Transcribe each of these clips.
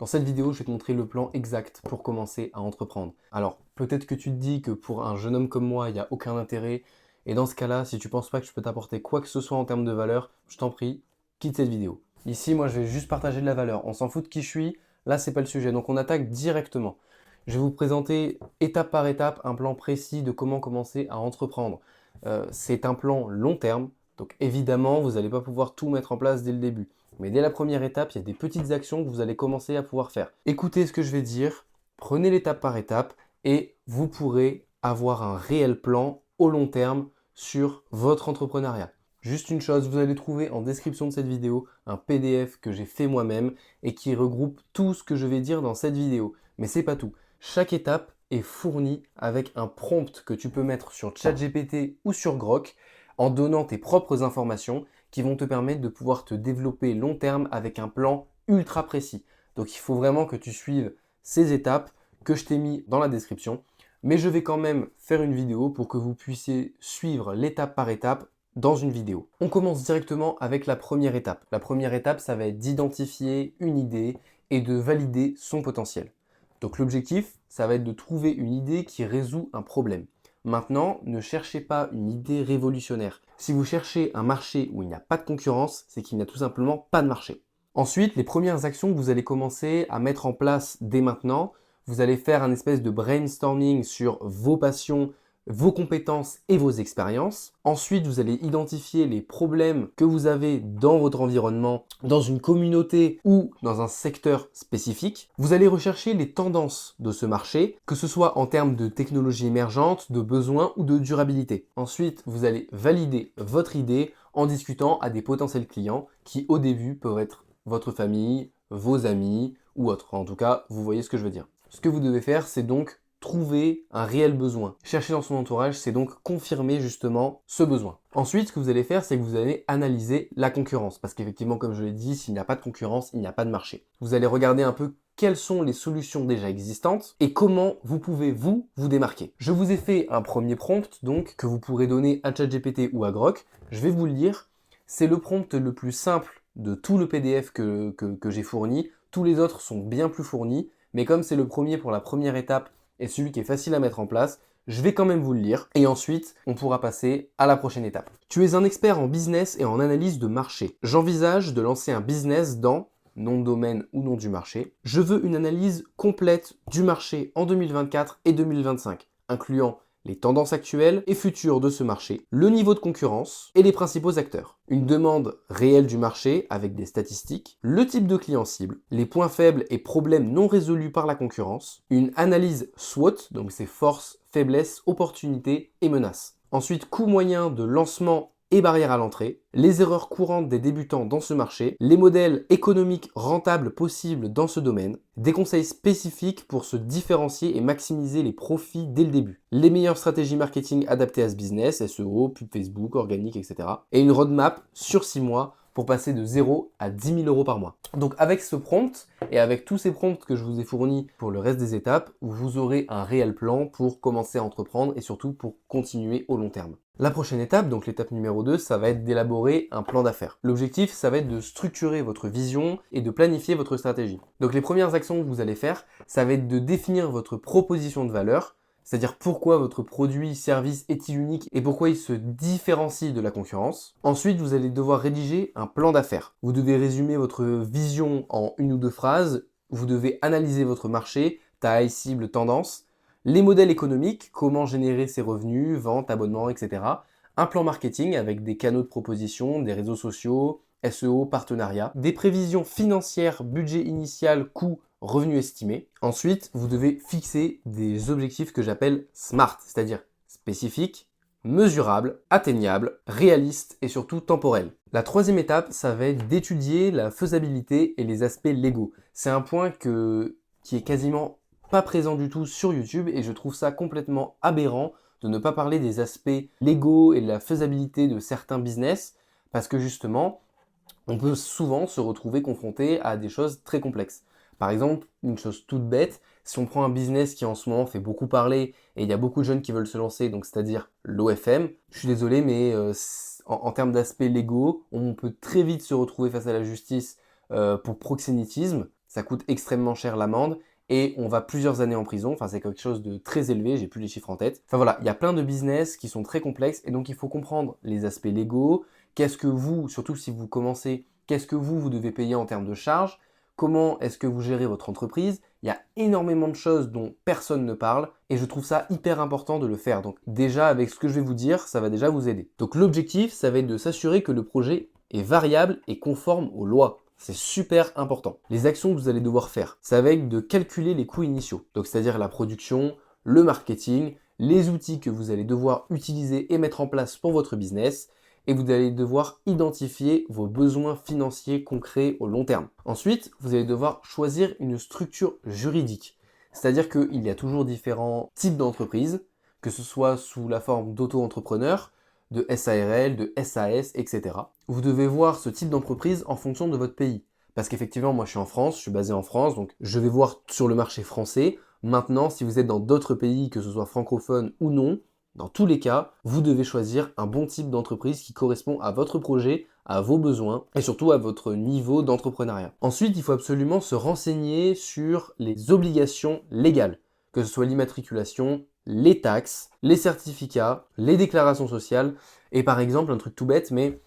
Dans cette vidéo, je vais te montrer le plan exact pour commencer à entreprendre. Alors, peut-être que tu te dis que pour un jeune homme comme moi, il n'y a aucun intérêt. Et dans ce cas-là, si tu penses pas que je peux t'apporter quoi que ce soit en termes de valeur, je t'en prie, quitte cette vidéo. Ici, moi, je vais juste partager de la valeur. On s'en fout de qui je suis. Là, c'est pas le sujet. Donc, on attaque directement. Je vais vous présenter étape par étape un plan précis de comment commencer à entreprendre. C'est un plan long terme. Donc, évidemment, vous n'allez pas pouvoir tout mettre en place dès le début. Mais dès la première étape, il y a des petites actions que vous allez commencer à pouvoir faire. Écoutez ce que je vais dire, prenez l'étape par étape et vous pourrez avoir un réel plan au long terme sur votre entrepreneuriat. Juste une chose, vous allez trouver en description de cette vidéo un PDF que j'ai fait moi-même et qui regroupe tout ce que je vais dire dans cette vidéo. Mais c'est pas tout. Chaque étape est fournie avec un prompt que tu peux mettre sur ChatGPT ou sur Grok en donnant tes propres informations qui vont te permettre de pouvoir te développer long terme avec un plan ultra précis. Donc il faut vraiment que tu suives ces étapes que je t'ai mis dans la description. Mais je vais quand même faire une vidéo pour que vous puissiez suivre l'étape par étape dans une vidéo. On commence directement avec la première étape. La première étape, ça va être d'identifier une idée et de valider son potentiel. Donc l'objectif, ça va être de trouver une idée qui résout un problème. Maintenant, ne cherchez pas une idée révolutionnaire. Si vous cherchez un marché où il n'y a pas de concurrence, c'est qu'il n'y a tout simplement pas de marché. Ensuite, les premières actions que vous allez commencer à mettre en place dès maintenant, vous allez faire un espèce de brainstorming sur vos passions, vos compétences et vos expériences. Ensuite, vous allez identifier les problèmes que vous avez dans votre environnement, dans une communauté ou dans un secteur spécifique. Vous allez rechercher les tendances de ce marché, que ce soit en termes de technologie émergente, de besoins ou de durabilité. Ensuite, vous allez valider votre idée en discutant à des potentiels clients qui, au début, peuvent être votre famille, vos amis ou autres. En tout cas, vous voyez ce que je veux dire. Ce que vous devez faire, c'est donc trouver un réel besoin. Chercher dans son entourage, c'est donc confirmer justement ce besoin. Ensuite, ce que vous allez faire, c'est que vous allez analyser la concurrence. Parce qu'effectivement, comme je l'ai dit, s'il n'y a pas de concurrence, il n'y a pas de marché. Vous allez regarder un peu quelles sont les solutions déjà existantes et comment vous pouvez vous démarquer. Je vous ai fait un premier prompt donc que vous pourrez donner à ChatGPT ou à Grok. Je vais vous le lire. C'est le prompt le plus simple de tout le PDF que j'ai fourni. Tous les autres sont bien plus fournis, mais comme c'est le premier pour la première étape et celui qui est facile à mettre en place, je vais quand même vous le lire et ensuite on pourra passer à la prochaine étape. Tu es un expert en business et en analyse de marché. J'envisage de lancer un business dans nom de domaine ou nom du marché. Je veux une analyse complète du marché en 2024 et 2025, incluant les tendances actuelles et futures de ce marché, le niveau de concurrence et les principaux acteurs. Une demande réelle du marché avec des statistiques, le type de client cible, les points faibles et problèmes non résolus par la concurrence, une analyse SWOT, donc ses forces, faiblesses, opportunités et menaces. Ensuite, coût moyen de lancement et barrières à l'entrée, les erreurs courantes des débutants dans ce marché, les modèles économiques rentables possibles dans ce domaine, des conseils spécifiques pour se différencier et maximiser les profits dès le début, les meilleures stratégies marketing adaptées à ce business, SEO, pub Facebook, organique, etc. Et une roadmap sur 6 mois pour passer de 0 à 10 000 euros par mois. Donc avec ce prompt et avec tous ces prompts que je vous ai fournis pour le reste des étapes, vous aurez un réel plan pour commencer à entreprendre et surtout pour continuer au long terme. La prochaine étape, donc l'étape numéro 2, ça va être d'élaborer un plan d'affaires. L'objectif, ça va être de structurer votre vision et de planifier votre stratégie. Donc les premières actions que vous allez faire, ça va être de définir votre proposition de valeur, c'est-à-dire pourquoi votre produit, service est-il unique et pourquoi il se différencie de la concurrence. Ensuite, vous allez devoir rédiger un plan d'affaires. Vous devez résumer votre vision en une ou deux phrases, vous devez analyser votre marché, taille, cible, tendance, les modèles économiques, comment générer ses revenus, ventes, abonnements, etc. Un plan marketing avec des canaux de proposition, des réseaux sociaux, SEO, partenariats, des prévisions financières, budget initial, coût, revenu estimé. Ensuite, vous devez fixer des objectifs que j'appelle SMART, c'est-à-dire spécifiques, mesurables, atteignables, réalistes et surtout temporels. La troisième étape, ça va être d'étudier la faisabilité et les aspects légaux. C'est un point qui est quasiment pas présent du tout sur YouTube et je trouve ça complètement aberrant de ne pas parler des aspects légaux et de la faisabilité de certains business parce que justement, on peut souvent se retrouver confronté à des choses très complexes. Par exemple, une chose toute bête, si on prend un business qui en ce moment fait beaucoup parler et il y a beaucoup de jeunes qui veulent se lancer, donc c'est-à-dire l'OFM, je suis désolé, mais en termes d'aspects légaux, on peut très vite se retrouver face à la justice pour proxénétisme. ça coûte extrêmement cher l'amende et on va plusieurs années en prison. Enfin, c'est quelque chose de très élevé, j'ai plus les chiffres en tête. Enfin voilà, il y a plein de business qui sont très complexes et donc il faut comprendre les aspects légaux. Qu'est-ce que vous, surtout si vous commencez, qu'est-ce que vous devez payer en termes de charges? Comment est-ce que vous gérez votre entreprise? Il y a énormément de choses dont personne ne parle et je trouve ça hyper important de le faire. Donc déjà, avec ce que je vais vous dire, ça va déjà vous aider. Donc l'objectif, ça va être de s'assurer que le projet est variable et conforme aux lois. C'est super important. Les actions que vous allez devoir faire, ça va être de calculer les coûts initiaux. Donc c'est-à-dire la production, le marketing, les outils que vous allez devoir utiliser et mettre en place pour votre business. Et vous allez devoir identifier vos besoins financiers concrets au long terme. Ensuite, vous allez devoir choisir une structure juridique. C'est-à-dire qu'il y a toujours différents types d'entreprises, que ce soit sous la forme d'auto-entrepreneur, de SARL, de SAS, etc. Vous devez voir ce type d'entreprise en fonction de votre pays. Parce qu'effectivement, moi je suis en France, je suis basé en France, donc je vais voir sur le marché français. Maintenant, si vous êtes dans d'autres pays, que ce soit francophone ou non, dans tous les cas, vous devez choisir un bon type d'entreprise qui correspond à votre projet, à vos besoins et surtout à votre niveau d'entrepreneuriat. Ensuite, il faut absolument se renseigner sur les obligations légales, que ce soit l'immatriculation, les taxes, les certificats, les déclarations sociales et par exemple, un truc tout bête, mais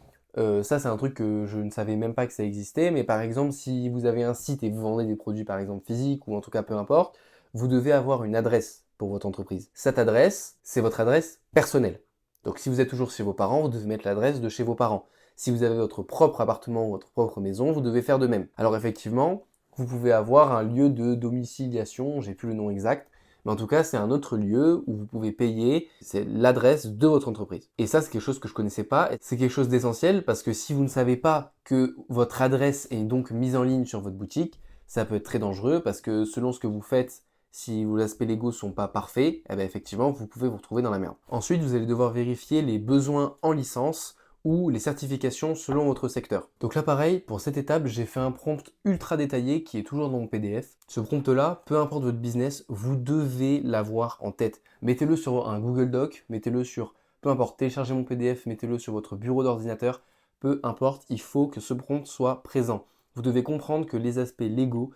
ça c'est un truc que je ne savais même pas que ça existait, mais par exemple, si vous avez un site et vous vendez des produits par exemple physiques ou en tout cas peu importe, vous devez avoir une adresse pour votre entreprise. Cette adresse, c'est votre adresse personnelle. Donc si vous êtes toujours chez vos parents, vous devez mettre l'adresse de chez vos parents. Si vous avez votre propre appartement ou votre propre maison, vous devez faire de même. Alors effectivement, vous pouvez avoir un lieu de domiciliation, j'ai plus le nom exact, mais en tout cas, c'est un autre lieu où vous pouvez payer, c'est l'adresse de votre entreprise. Et ça, c'est quelque chose que je connaissais pas, et c'est quelque chose d'essentiel parce que si vous ne savez pas que votre adresse est donc mise en ligne sur votre boutique, ça peut être très dangereux parce que selon ce que vous faites, si vos aspects légaux sont pas parfaits, eh bien effectivement, vous pouvez vous retrouver dans la merde. Ensuite, vous allez devoir vérifier les besoins en licence ou les certifications selon votre secteur. Donc là pareil, pour cette étape, j'ai fait un prompt ultra détaillé qui est toujours dans mon PDF. Ce prompt-là, peu importe votre business, vous devez l'avoir en tête. Mettez-le sur un Google Doc, mettez-le sur, peu importe, téléchargez mon PDF, mettez-le sur votre bureau d'ordinateur, peu importe, il faut que ce prompt soit présent. Vous devez comprendre que les aspects légaux,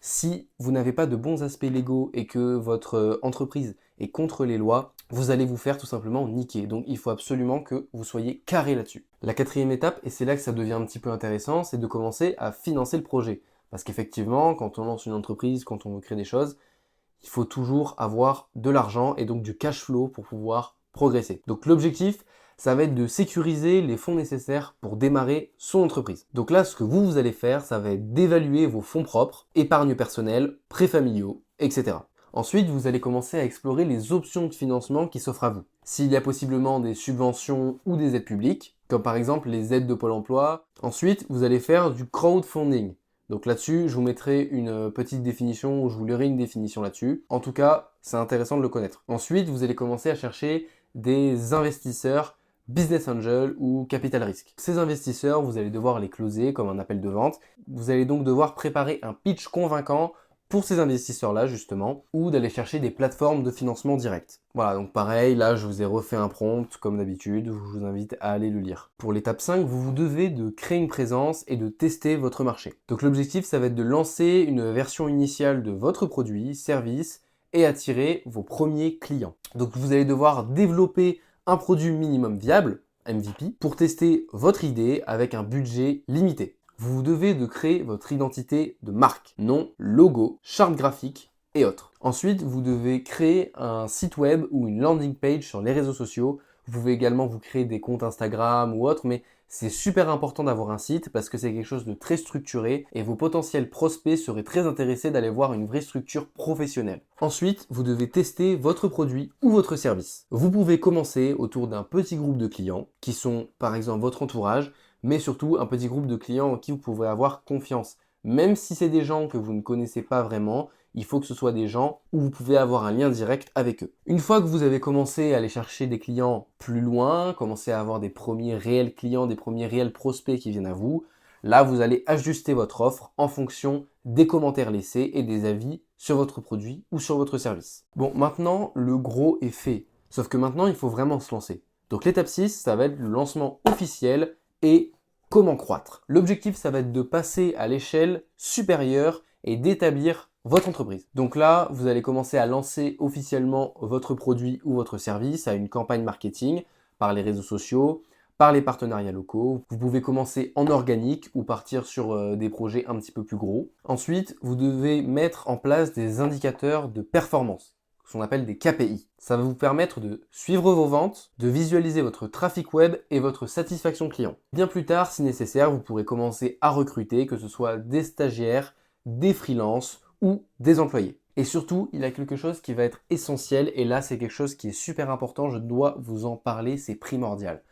si vous n'avez pas de bons aspects légaux et que votre entreprise est contre les lois, vous allez vous faire tout simplement niquer. Donc il faut absolument que vous soyez carré là-dessus. La quatrième étape, et c'est là que ça devient un petit peu intéressant, c'est de commencer à financer le projet. Parce qu'effectivement, quand on lance une entreprise, quand on veut créer des choses, il faut toujours avoir de l'argent et donc du cash flow pour pouvoir progresser. Donc l'objectif, ça va être de sécuriser les fonds nécessaires pour démarrer son entreprise. Donc là, ce que vous allez faire, ça va être d'évaluer vos fonds propres, épargne personnelle, prêts familiaux, etc. Ensuite, vous allez commencer à explorer les options de financement qui s'offrent à vous. S'il y a possiblement des subventions ou des aides publiques, comme par exemple les aides de Pôle emploi. Ensuite, vous allez faire du crowdfunding. Donc là-dessus, je vous mettrai une petite définition ou je vous lirai une définition là-dessus. En tout cas, c'est intéressant de le connaître. Ensuite, vous allez commencer à chercher des investisseurs, business angel ou capital risque. Ces investisseurs, vous allez devoir les closer comme un appel de vente. Vous allez donc devoir préparer un pitch convaincant pour ces investisseurs-là justement, ou d'aller chercher des plateformes de financement direct. Voilà, donc pareil, là je vous ai refait un prompt comme d'habitude, je vous invite à aller le lire. Pour l'étape 5, vous vous devez de créer une présence et de tester votre marché. Donc l'objectif, ça va être de lancer une version initiale de votre produit, service, et attirer vos premiers clients. Donc vous allez devoir développer un produit minimum viable, MVP, pour tester votre idée avec un budget limité. Vous devez de créer votre identité de marque, nom, logo, charte graphique et autres. Ensuite, vous devez créer un site web ou une landing page sur les réseaux sociaux. Vous pouvez également vous créer des comptes Instagram ou autres, mais c'est super important d'avoir un site parce que c'est quelque chose de très structuré et vos potentiels prospects seraient très intéressés d'aller voir une vraie structure professionnelle. Ensuite, vous devez tester votre produit ou votre service. Vous pouvez commencer autour d'un petit groupe de clients qui sont par exemple votre entourage, mais surtout un petit groupe de clients en qui vous pouvez avoir confiance. Même si c'est des gens que vous ne connaissez pas vraiment, il faut que ce soit des gens où vous pouvez avoir un lien direct avec eux. Une fois que vous avez commencé à aller chercher des clients plus loin, commencer à avoir des premiers réels clients, des premiers réels prospects qui viennent à vous, là vous allez ajuster votre offre en fonction des commentaires laissés et des avis sur votre produit ou sur votre service. Bon, maintenant le gros est fait. Sauf que maintenant il faut vraiment se lancer. Donc l'étape 6, ça va être le lancement officiel et comment croître. L'objectif, ça va être de passer à l'échelle supérieure et d'établir votre entreprise. Donc là, vous allez commencer à lancer officiellement votre produit ou votre service à une campagne marketing par les réseaux sociaux, par les partenariats locaux. Vous pouvez commencer en organique ou partir sur des projets un petit peu plus gros. Ensuite, vous devez mettre en place des indicateurs de performance, ce qu'on appelle des KPI. Ça va vous permettre de suivre vos ventes, de visualiser votre trafic web et votre satisfaction client. Bien plus tard, si nécessaire, vous pourrez commencer à recruter, que ce soit des stagiaires, des freelances ou des employés. Et surtout, il y a quelque chose qui va être essentiel, et là c'est quelque chose qui est super important, je dois vous en parler, c'est primordial.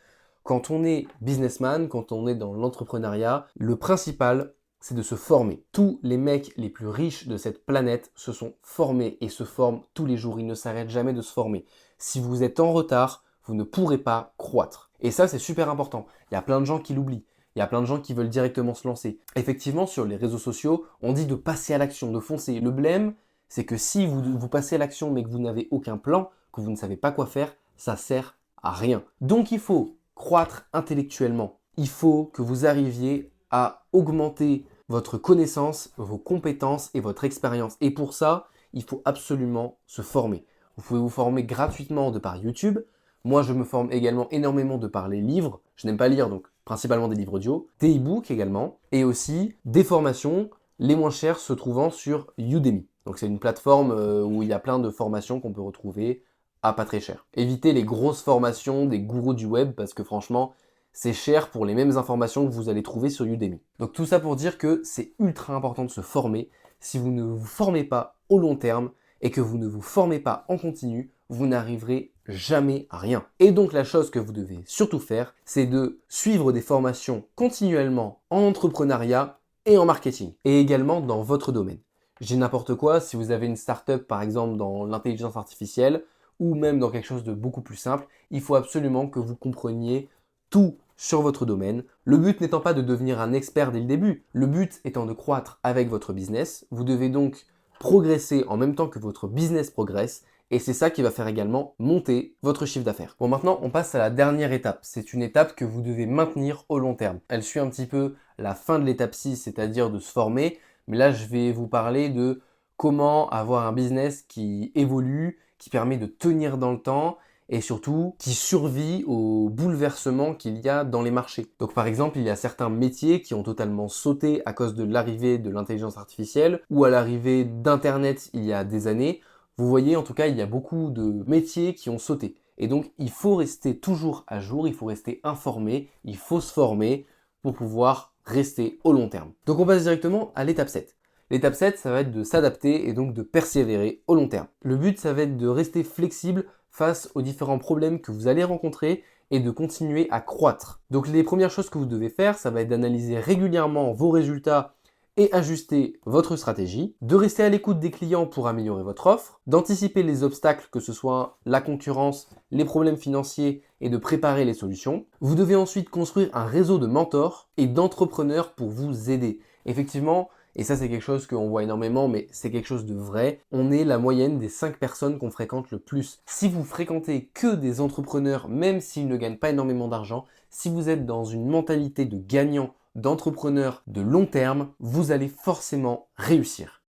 Quand on est businessman, quand on est dans l'entrepreneuriat, le principal, c'est de se former. Tous les mecs les plus riches de cette planète se sont formés et se forment tous les jours. Ils ne s'arrêtent jamais de se former. Si vous êtes en retard, vous ne pourrez pas croître. Et ça, c'est super important. Il y a plein de gens qui l'oublient. Il y a plein de gens qui veulent directement se lancer. Effectivement, sur les réseaux sociaux, on dit de passer à l'action, de foncer. Le blême, c'est que si vous passez à l'action mais que vous n'avez aucun plan, que vous ne savez pas quoi faire, ça sert à rien. Donc il faut croître intellectuellement. Il faut que vous arriviez à augmenter votre connaissance, vos compétences et votre expérience. Et pour ça, il faut absolument se former. Vous pouvez vous former gratuitement de par YouTube. Moi, je me forme également énormément de par les livres. Je n'aime pas lire, donc principalement des livres audio, des e-books également, et aussi des formations, les moins chères se trouvant sur Udemy. Donc c'est une plateforme où il y a plein de formations qu'on peut retrouver à pas très cher. Évitez les grosses formations des gourous du web parce que franchement, c'est cher pour les mêmes informations que vous allez trouver sur Udemy. Donc tout ça pour dire que c'est ultra important de se former. Si vous ne vous formez pas au long terme et que vous ne vous formez pas en continu, vous n'arriverez jamais à rien. Et donc la chose que vous devez surtout faire, c'est de suivre des formations continuellement en entrepreneuriat et en marketing, et également dans votre domaine. J'ai n'importe quoi, si vous avez une startup par exemple dans l'intelligence artificielle, ou même dans quelque chose de beaucoup plus simple, il faut absolument que vous compreniez tout sur votre domaine. Le but n'étant pas de devenir un expert dès le début, le but étant de croître avec votre business. Vous devez donc progresser en même temps que votre business progresse, et c'est ça qui va faire également monter votre chiffre d'affaires. Bon, maintenant, on passe à la dernière étape. C'est une étape que vous devez maintenir au long terme. Elle suit un petit peu la fin de l'étape 6, c'est-à-dire de se former, mais là, je vais vous parler de comment avoir un business qui évolue, qui permet de tenir dans le temps et surtout qui survit aux bouleversements qu'il y a dans les marchés. Donc par exemple, il y a certains métiers qui ont totalement sauté à cause de l'arrivée de l'intelligence artificielle ou à l'arrivée d'Internet il y a des années. Vous voyez, en tout cas, il y a beaucoup de métiers qui ont sauté. Et donc, il faut rester toujours à jour, il faut rester informé, il faut se former pour pouvoir rester au long terme. Donc on passe directement à l'étape 7. L'étape 7, ça va être de s'adapter et donc de persévérer au long terme. Le but, ça va être de rester flexible face aux différents problèmes que vous allez rencontrer et de continuer à croître. Donc les premières choses que vous devez faire, ça va être d'analyser régulièrement vos résultats et ajuster votre stratégie, de rester à l'écoute des clients pour améliorer votre offre, d'anticiper les obstacles, que ce soit la concurrence, les problèmes financiers et de préparer les solutions. Vous devez ensuite construire un réseau de mentors et d'entrepreneurs pour vous aider. Effectivement, et ça c'est quelque chose qu'on voit énormément, mais c'est quelque chose de vrai, on est la moyenne des 5 personnes qu'on fréquente le plus. Si vous fréquentez que des entrepreneurs, même s'ils ne gagnent pas énormément d'argent, si vous êtes dans une mentalité de gagnant, d'entrepreneur de long terme, vous allez forcément réussir.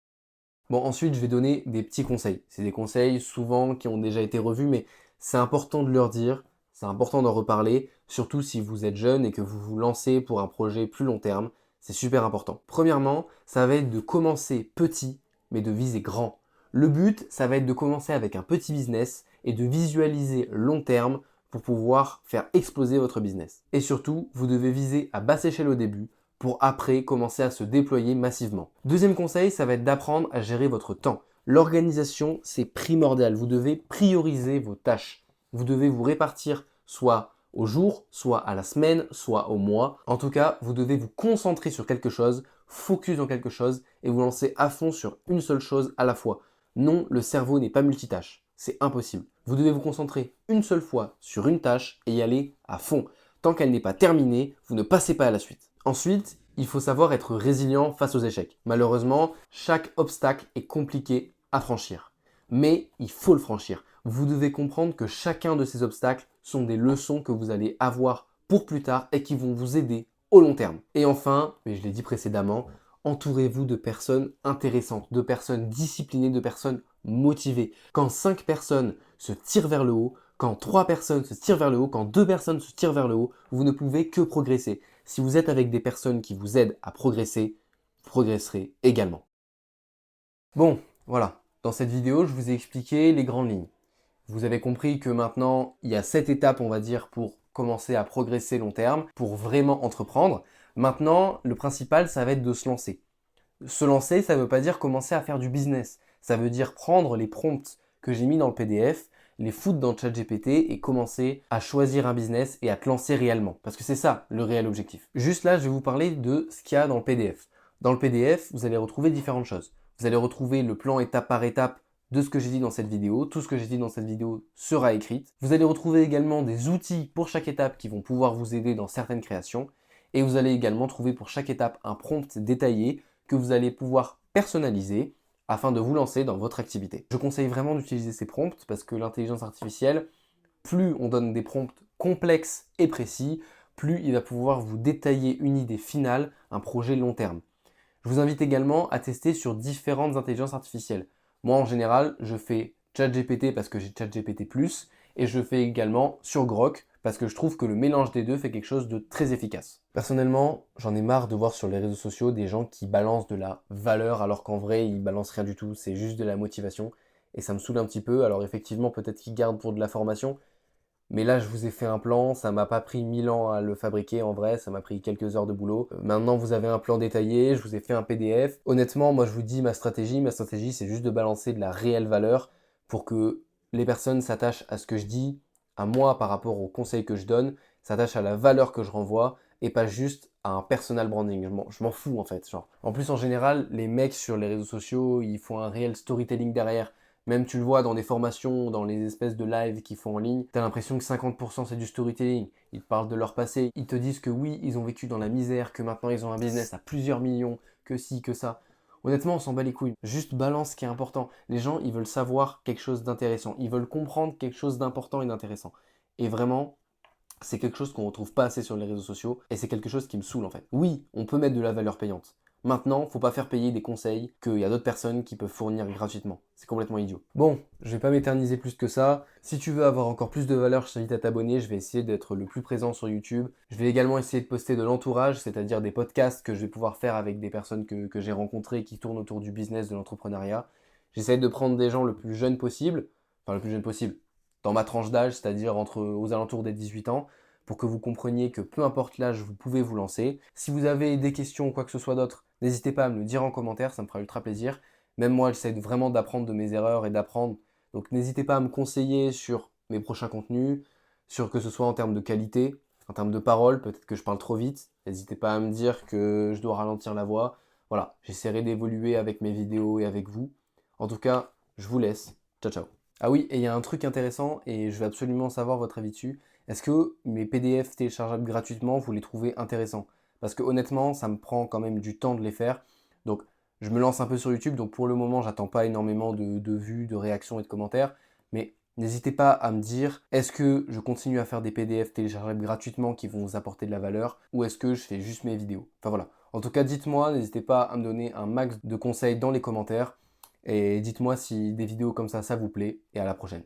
Bon, ensuite je vais donner des petits conseils. C'est des conseils souvent qui ont déjà été revus, mais c'est important de leur dire, c'est important d'en reparler, surtout si vous êtes jeune et que vous vous lancez pour un projet plus long terme. C'est super important. Premièrement, ça va être de commencer petit, mais de viser grand. Le but, ça va être de commencer avec un petit business et de visualiser long terme pour pouvoir faire exploser votre business. Et surtout, vous devez viser à basse échelle au début pour après commencer à se déployer massivement. Deuxième conseil, ça va être d'apprendre à gérer votre temps. L'organisation, c'est primordial. Vous devez prioriser vos tâches. Vous devez vous répartir soit au jour, soit à la semaine, soit au mois. En tout cas, vous devez vous concentrer sur quelque chose, focus dans quelque chose et vous lancer à fond sur une seule chose à la fois. Non, le cerveau n'est pas multitâche. C'est impossible. Vous devez vous concentrer une seule fois sur une tâche et y aller à fond. Tant qu'elle n'est pas terminée, vous ne passez pas à la suite. Ensuite, il faut savoir être résilient face aux échecs. Malheureusement, chaque obstacle est compliqué à franchir. Mais il faut le franchir. Vous devez comprendre que chacun de ces obstacles sont des leçons que vous allez avoir pour plus tard et qui vont vous aider au long terme. Et enfin, mais je l'ai dit précédemment, entourez-vous de personnes intéressantes, de personnes disciplinées, de personnes motivées. Quand 5 personnes se tirent vers le haut, quand 3 personnes se tirent vers le haut, quand 2 personnes se tirent vers le haut, vous ne pouvez que progresser. Si vous êtes avec des personnes qui vous aident à progresser, vous progresserez également. Bon, voilà. Dans cette vidéo, je vous ai expliqué les grandes lignes. Vous avez compris que maintenant, il y a 7 étapes, on va dire, pour commencer à progresser long terme, pour vraiment entreprendre. Maintenant, le principal, ça va être de se lancer. Se lancer, ça ne veut pas dire commencer à faire du business. Ça veut dire prendre les prompts que j'ai mis dans le PDF, les foutre dans ChatGPT et commencer à choisir un business et à te lancer réellement. Parce que c'est ça le réel objectif. Juste là, je vais vous parler de ce qu'il y a dans le PDF. Dans le PDF, vous allez retrouver différentes choses. Vous allez retrouver le plan étape par étape de ce que j'ai dit dans cette vidéo. Tout ce que j'ai dit dans cette vidéo sera écrit. Vous allez retrouver également des outils pour chaque étape qui vont pouvoir vous aider dans certaines créations. Et vous allez également trouver pour chaque étape un prompt détaillé que vous allez pouvoir personnaliser afin de vous lancer dans votre activité. Je conseille vraiment d'utiliser ces prompts parce que l'intelligence artificielle, plus on donne des prompts complexes et précis, plus il va pouvoir vous détailler une idée finale, un projet long terme. Je vous invite également à tester sur différentes intelligences artificielles. Moi, en général, je fais ChatGPT parce que j'ai ChatGPT+, et je fais également sur Grok parce que je trouve que le mélange des deux fait quelque chose de très efficace. Personnellement, j'en ai marre de voir sur les réseaux sociaux des gens qui balancent de la valeur alors qu'en vrai, ils balancent rien du tout, c'est juste de la motivation, et ça me saoule un petit peu. Alors effectivement, peut-être qu'ils gardent pour de la formation, mais là, je vous ai fait un plan, ça m'a pas pris 1000 ans à le fabriquer en vrai, ça m'a pris quelques heures de boulot. Maintenant, vous avez un plan détaillé, je vous ai fait un PDF. Honnêtement, moi, je vous dis ma stratégie, c'est juste de balancer de la réelle valeur pour que les personnes s'attachent à ce que je dis, à moi par rapport aux conseils que je donne, s'attachent à la valeur que je renvoie et pas juste à un personal branding. Je m'en fous en fait. Genre. En plus, en général, les mecs sur les réseaux sociaux, ils font un réel storytelling derrière. Même tu le vois dans des formations, dans les espèces de lives qu'ils font en ligne, t'as l'impression que 50% c'est du storytelling. Ils te parlent de leur passé, ils te disent que oui, ils ont vécu dans la misère, que maintenant ils ont un business à plusieurs millions, que ci, que ça. Honnêtement, on s'en bat les couilles. Juste balance ce qui est important. Les gens, ils veulent savoir quelque chose d'intéressant. Ils veulent comprendre quelque chose d'important et d'intéressant. Et vraiment, c'est quelque chose qu'on retrouve pas assez sur les réseaux sociaux et c'est quelque chose qui me saoule en fait. Oui, on peut mettre de la valeur payante. Maintenant, faut pas faire payer des conseils qu'il y a d'autres personnes qui peuvent fournir gratuitement. C'est complètement idiot. Bon, je vais pas m'éterniser plus que ça. Si tu veux avoir encore plus de valeur, je t'invite à t'abonner. Je vais essayer d'être le plus présent sur YouTube. Je vais également essayer de poster de l'entourage, c'est-à-dire des podcasts que je vais pouvoir faire avec des personnes que j'ai rencontrées qui tournent autour du business, de l'entrepreneuriat. J'essaie de prendre des gens le plus jeunes possible, enfin le plus jeune possible, dans ma tranche d'âge, c'est-à-dire aux alentours des 18 ans, pour que vous compreniez que peu importe l'âge, vous pouvez vous lancer. Si vous avez des questions ou quoi que ce soit d'autre, n'hésitez pas à me le dire en commentaire, ça me fera ultra plaisir. Même moi, j'essaie vraiment d'apprendre de mes erreurs et d'apprendre. Donc n'hésitez pas à me conseiller sur mes prochains contenus, sur que ce soit en termes de qualité, en termes de parole, peut-être que je parle trop vite. N'hésitez pas à me dire que je dois ralentir la voix. Voilà, j'essaierai d'évoluer avec mes vidéos et avec vous. En tout cas, je vous laisse. Ciao, ciao. Ah oui, et il y a un truc intéressant et je veux absolument savoir votre avis dessus. Est-ce que mes PDF téléchargeables gratuitement, vous les trouvez intéressants? Parce que honnêtement, ça me prend quand même du temps de les faire. Donc, je me lance un peu sur YouTube. Donc, pour le moment, j'attends pas énormément de vues, de réactions et de commentaires. Mais n'hésitez pas à me dire, est-ce que je continue à faire des PDF téléchargeables gratuitement qui vont vous apporter de la valeur ou est-ce que je fais juste mes vidéos? Enfin voilà. En tout cas, dites-moi, n'hésitez pas à me donner un max de conseils dans les commentaires. Et dites-moi si des vidéos comme ça vous plaît. Et à la prochaine.